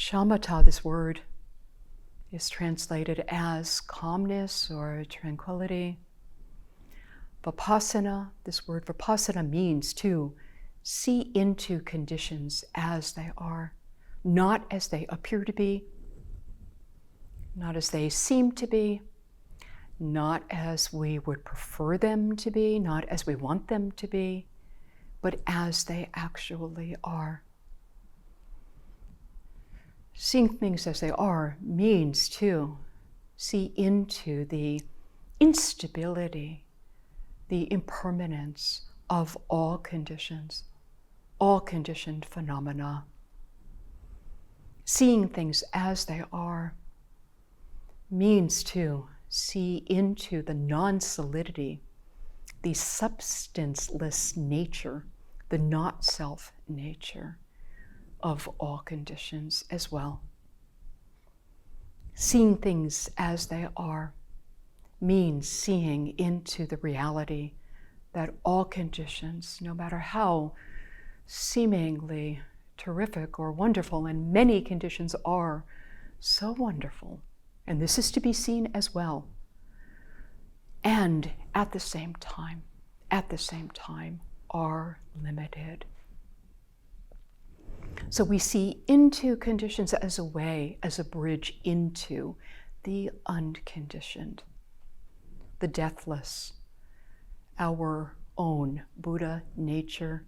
Shamatha, this word, is translated as calmness or tranquility. Vipassana, this word Vipassana means to see into conditions as they are, not as they appear to be, not as they seem to be, not as we would prefer them to be, not as we want them to be, but as they actually are. Seeing things as they are means to see into the instability, the impermanence of all conditions, all conditioned phenomena. Seeing things as they are means to see into the non-solidity, the substanceless nature, the not-self nature of all conditions as well. Seeing things as they are means seeing into the reality that all conditions, no matter how seemingly terrific or wonderful, and many conditions are so wonderful, and this is to be seen as well, and at the same time are limited. So we see into conditions as a way, as a bridge into the unconditioned, the deathless, our own Buddha nature,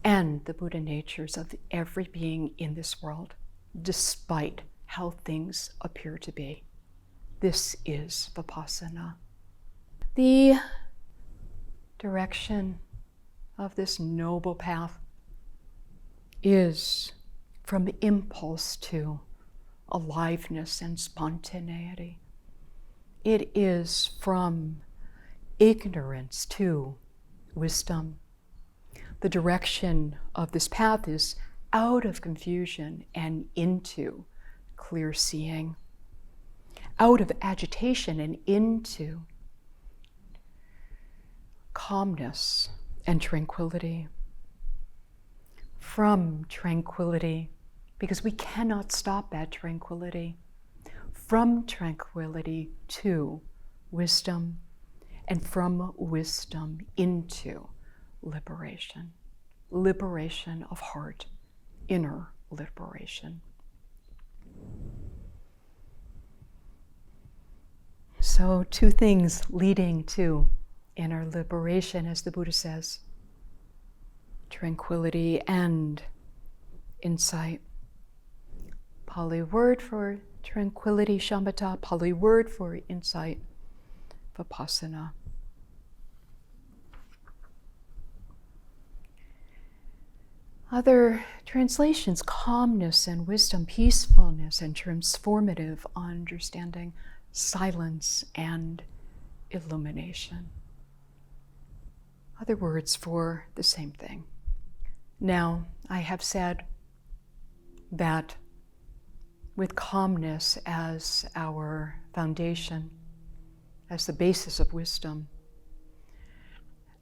and the Buddha natures of every being in this world, despite how things appear to be. This is Vipassana. The direction of this noble path is from impulse to aliveness and spontaneity. It is from ignorance to wisdom. The direction of this path is out of confusion and into clear seeing, out of agitation and into calmness and tranquility. From tranquility, because we cannot stop at tranquility, from tranquility to wisdom, and from wisdom into liberation, liberation of heart, inner liberation. So 2 things leading to inner liberation, as the Buddha says: tranquility and insight. Pali word for tranquility, Shamatha. Pali word for insight, Vipassana. Other translations: calmness and wisdom, peacefulness and transformative understanding, silence and illumination. Other words for the same thing. Now, I have said that with calmness as our foundation, as the basis of wisdom,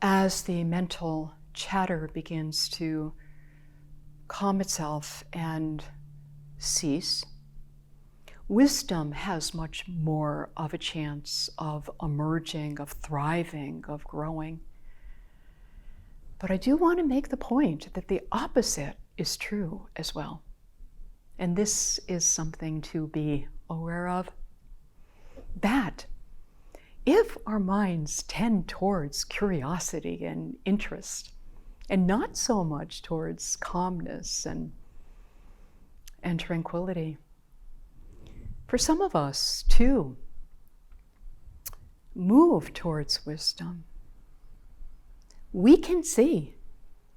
as the mental chatter begins to calm itself and cease, wisdom has much more of a chance of emerging, of thriving, of growing. But I do want to make the point that the opposite is true as well. And this is something to be aware of. That if our minds tend towards curiosity and interest, and not so much towards calmness and tranquility, for some of us to move towards wisdom, we can see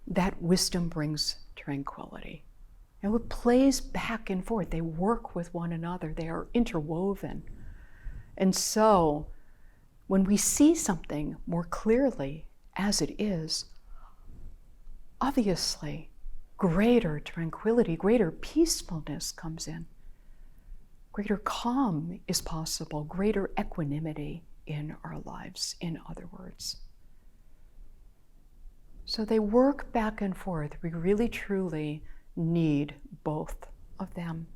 that wisdom brings tranquility. And it plays back and forth. They work with one another. They are interwoven. And so when we see something more clearly as it is, obviously greater tranquility, greater peacefulness comes in. Greater calm is possible, greater equanimity in our lives, in other words. So they work back and forth. We really truly need both of them.